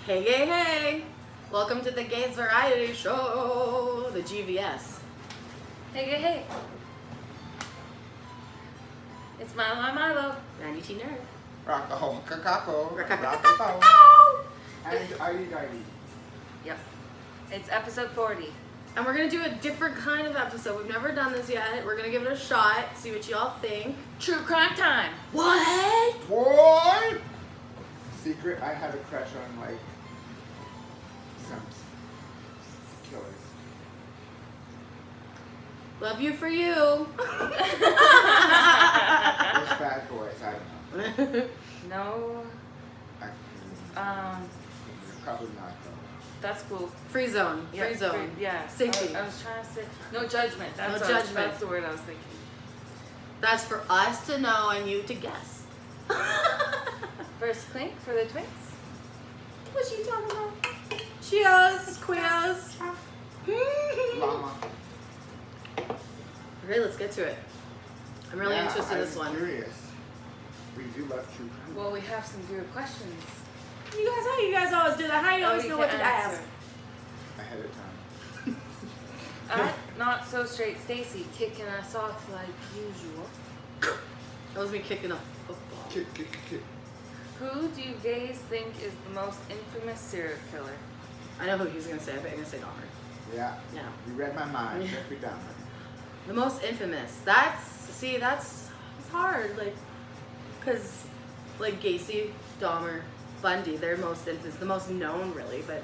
Hey, hey, hey! Welcome to the Gayz Variety Show, the GVS. Hey, hey, hey. It's Mylo and Mylo. Randi T nerd. Rocko, Kakako, and Gayz. Yep. It's episode 40. And we're gonna do a different kind of episode. We've never done this yet. We're gonna give it a shot, see what y'all think. True crime time. What? What? Secret, I had a crush on, like, some killers. Love you for you. Those bad boys, I don't know. No. Probably not, though. That's cool. Free zone. Yeah, Free zone. yeah. Safety. I was trying to say no judgment. That's No judgment. That's the word I was thinking. That's for us to know and you to guess. First clink for the twinks. What you talking about? Cheers, queers. Llama. Okay, let's get to it. I'm really interested in this I'm one. curious. We do love true crime. Well, we have some good questions. How you guys always do that? How you always know what to ask? Ahead of time. Not so straight Stacy kicking us off like usual. That was me kicking a football. Kick. Who do you guys think is the most infamous serial killer? I know who he's gonna say. I bet you're gonna say Dahmer. Yeah. Yeah. You read my mind. Yeah. Jeffrey Dahmer. The most infamous. It's hard. Like, cause like Gacy, Dahmer, Bundy, they're most infamous, the most known really. But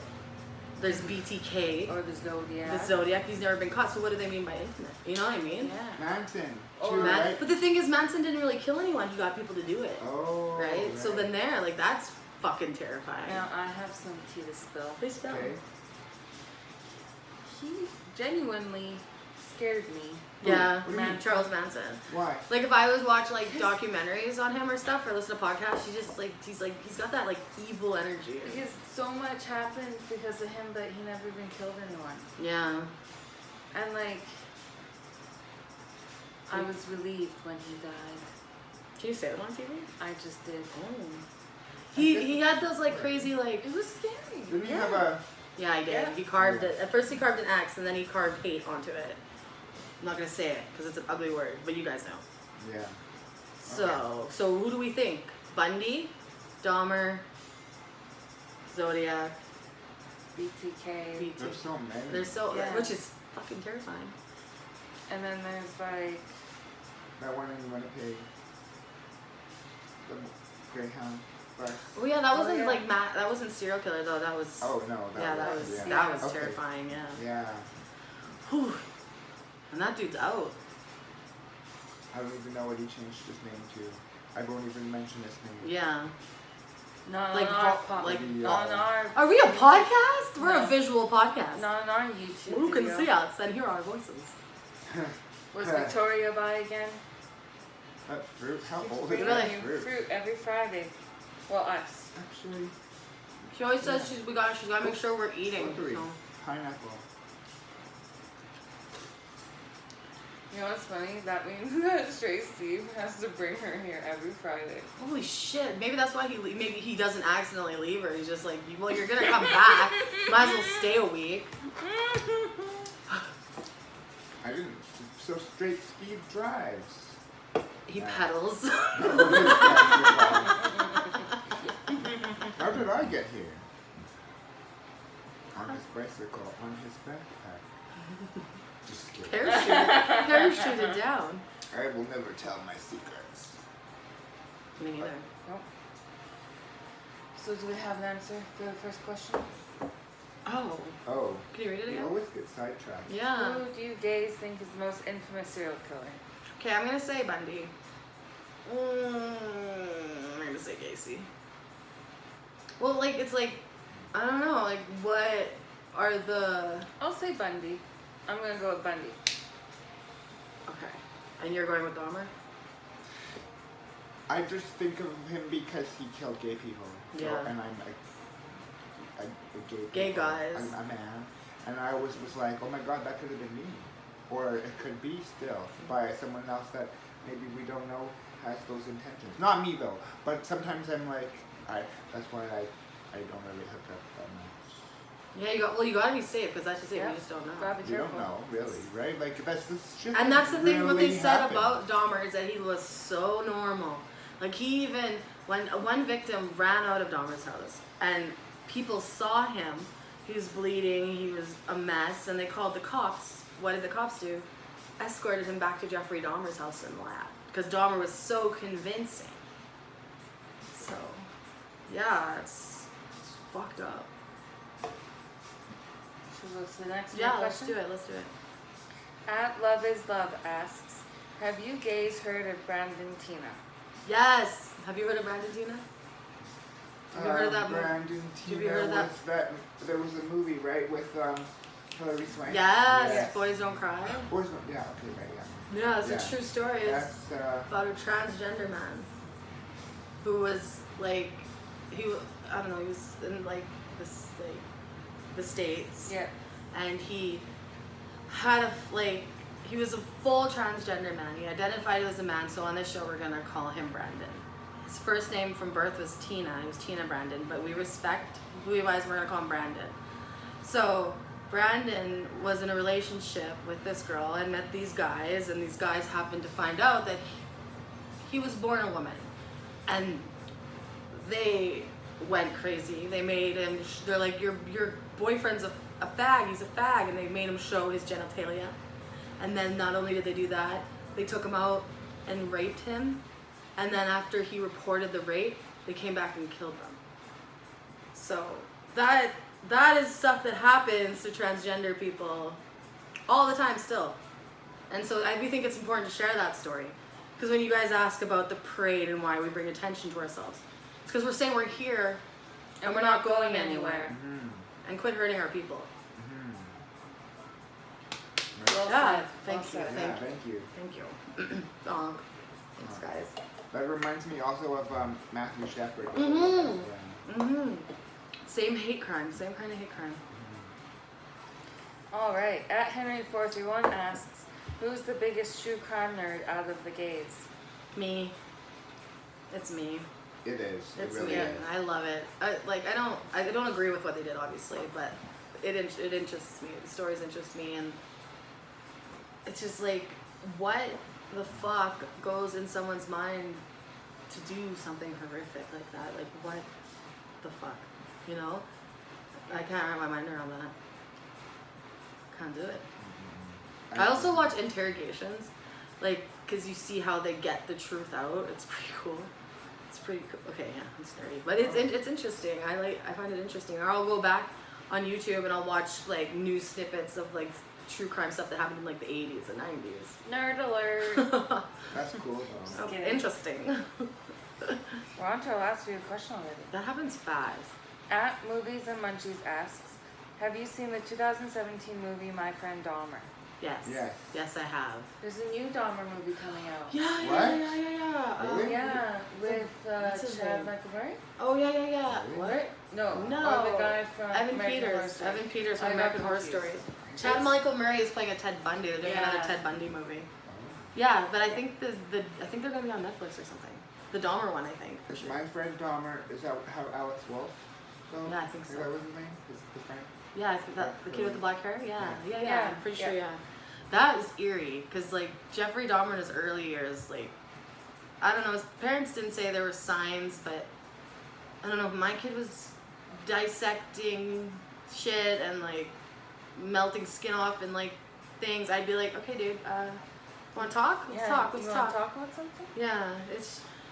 there's BTK, Or the Zodiac. the Zodiac. He's never been caught. So what do they mean by infamous? You know what I mean? Yeah. Manson. Or Too, right? But the thing is, Manson didn't really kill anyone. He got people to do it. Oh. Right? So then there, like, that's fucking terrifying. Now I have some tea to spill. Please spell. Okay. He genuinely scared me. Yeah, What do you mean? Charles Manson. Why? Like if I was watching like documentaries on him or stuff or listen to podcasts, he's got that like evil energy. Because so much happened because of him, but he never even killed anyone. Yeah. And like, I was relieved when he died. Can you say that on TV? I just did. Oh. He had those like crazy like. It was scary. Didn't he have a... Yeah, he did. Yeah. He carved it. At first he carved an X and then he carved hate onto it. I'm not gonna say it because it's an ugly word, but you guys know. Yeah. So who do we think? Bundy, Dahmer, Zodiac, BTK. There's so many. Yeah. which is fucking terrifying. And then there's like, That one in Winnipeg. The Greyhound bus. Oh yeah, that wasn't yeah. like that wasn't serial killer though. That was Oh, no. that was Okay. terrifying. Yeah. Yeah. Whew. And that dude's out. I don't even know what he changed his name to. I won't even mention his name. Yeah. not Like on our vo- like- not on our. Are we a podcast? We're No. a visual podcast. Not on our YouTube. Who can video. see us and hear our voices? Was Victoria by again? That fruit? How She's old is bringing that you fruit? fruit every Friday. Well, us. Actually, She always says she's gotta make sure we're eating. Strawberry. So. Pineapple. You know what's funny? That means that Stray Steve has to bring her here every Friday. Holy shit! Maybe that's why maybe he doesn't accidentally leave her. He's just like, well, you're gonna come back. Might as well stay a week. I didn't. So straight Steve drives. He Yeah. pedals. How did I get here? On his bicycle, on his backpack. Just kidding. Parachuted down. I will never tell my secrets. Me neither. Nope. So do we have an answer for the first question? Oh, Oh, can you read it you again? always get sidetracked. Yeah. Who do you guys think is the most infamous serial killer? Okay, I'm gonna say Bundy. I'm gonna say Gacy. Well, like it's like I don't know. Like what are the I'll say Bundy. I'm gonna go with Bundy. okay? And you're going with Dahmer? I just think of him because he killed gay people. So, Yeah. And I'm a Gay people. guys. I'm a man. And I was like, oh my god, that could have been me. Or it could be still by someone else that maybe we don't know has those intentions. Not me though, but sometimes I'm like, that's why I I don't really hook up that much. Yeah, you gotta be safe because that's just it. Yeah. We just don't know. Gotta be You careful. don't know, really, right? Like that's shit. And that's the thing. What they really said happened. about Dahmer is that he was so normal. Like he even when one victim ran out of Dahmer's house and people saw him, he was bleeding, he was a mess, and they called the cops. What did the cops do? Escorted him back to Jeffrey Dahmer's house and laughed because Dahmer was so convincing. So, yeah, it's fucked up. Should we go to the next Yeah, question? let's do it. At Love is Love asks, have you gays heard of Brandon Tina? Yes. Have you heard of Randi T? Have you heard of that movie? Brandon Have you Tina heard of that? was that? There was a movie, right, with Hilary Swank. Yes. Boys Don't Cry. Boys Don't. Yeah. Okay. Right. Yeah. Yeah, it's Yeah. a true story. It's That's about a transgender man who was like, I don't know, he was in like the States. Yeah. And he had he was a full transgender man. He identified as a man, so on this show we're gonna call him Brandon. His first name from birth was Tina. It was Tina Brandon, but we respect who he was. We're gonna call him Brandon. So Brandon was in a relationship with this girl and met these guys, and these guys happened to find out that he was born a woman, and they went crazy. They made him. They're like, your boyfriend's a fag. He's a fag, and they made him show his genitalia. And then not only did they do that, they took him out and raped him. And then after he reported the rape, they came back and killed them. So that is stuff that happens to transgender people all the time still. And so I do think it's important to share that story. Because when you guys ask about the parade and why we bring attention to ourselves, it's because we're saying we're here and we're not going anywhere. Mm-hmm. And quit hurting our people. Well Yeah, said. thank Well you. said. Yeah. Thank you. Thank you. Thanks, guys. That reminds me also of Matthew Shepard. Mhm. Yeah. Mm-hmm. Same hate crime. Same kind of hate crime. All right. At Henry431 asks, who's the biggest true crime nerd out of the gays? Me. It's me. It is. It's it really me. is. I love it. I don't agree with what they did, obviously, but it interests me. The stories interest me, and it's just like, what the fuck goes in someone's mind to do something horrific like that? Like, what the fuck? You know? I can't wrap my mind around that. Can't do it. I also watch interrogations, like, because you see how they get the truth out. It's pretty cool. It's pretty cool. Okay, yeah, I'm sorry, but it's interesting. I find it interesting. Or I'll go back on YouTube and I'll watch like news snippets of like true crime stuff that happened in like the 80s and 90s. Nerd alert. That's cool though. That's interesting. We're on to our last few question already. That happens fast. At Movies and Munchies asks, have you seen the 2017 movie My Friend Dahmer? Yes. Yes. Yes, I have. There's a new Dahmer movie coming out. Yeah, What? yeah. Really? Yeah, with What's his Chad name? Michael Murray? Oh, yeah. Really? What? No. No. Or the guy from Evan American Horror Peters. Story. Evan Peters I from got American Horror confused. Stories. Chad Michael Murray is playing a Ted Bundy. They're doing another Yeah. Ted Bundy movie. Yeah, but I think I think they're gonna be on Netflix or something. The Dahmer one, I think, for sure. My friend Dahmer, is that how Alex Wolf? Yeah, I think so. Is that what his name? His friend? Yeah, I think that the kid with the black hair. Yeah. Yeah. I'm pretty Yeah. sure. Yeah, that is eerie because like Jeffrey Dahmer in his early years, like I don't know, his parents didn't say there were signs, but I don't know. If my kid was dissecting shit and like melting skin off and like things, I'd be like, okay, dude, want to talk? Let's talk. Let's you talk. want to talk about something? Yeah,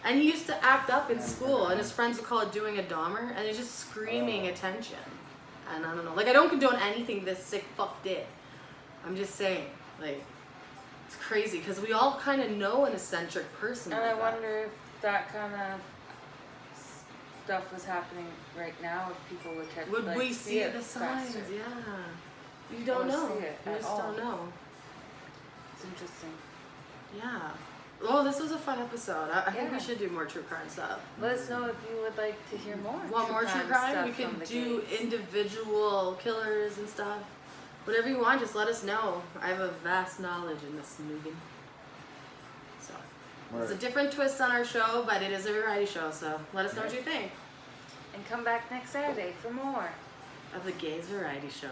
and he used to act up in school, and his friends would call it doing a Dahmer, and he's just screaming attention. And I don't know, like I don't condone anything this sick fuck did. I'm just saying, like, it's crazy because we all kind of know an eccentric person. And like I that. wonder if that kind of stuff was happening right now, if people would catch, Would like, we see it the signs? faster. Yeah, you don't Or know. see it You at just all. don't know. It's interesting. Yeah. Oh, this was a fun episode. I think we Yeah. should do more true crime stuff. Let us know if you would like to hear more. Want more true crime? stuff We from can the do Gayz. individual killers and stuff. Whatever you want, just let us know. I have a vast knowledge in this movie. So it's a different twist on our show, but it is a variety show. So let us know what you think. And come back next Saturday for more. Of the Gayz variety show.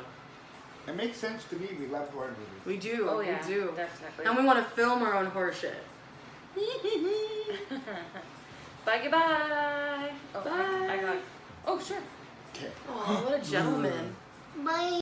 It makes sense to me. We love horror movies. We do. Oh yeah, We do. definitely. And we want to film our own horror shit. Bye, goodbye. Oh, Bye. I got. Oh, sure. Okay. Oh, what a gentleman. Bye.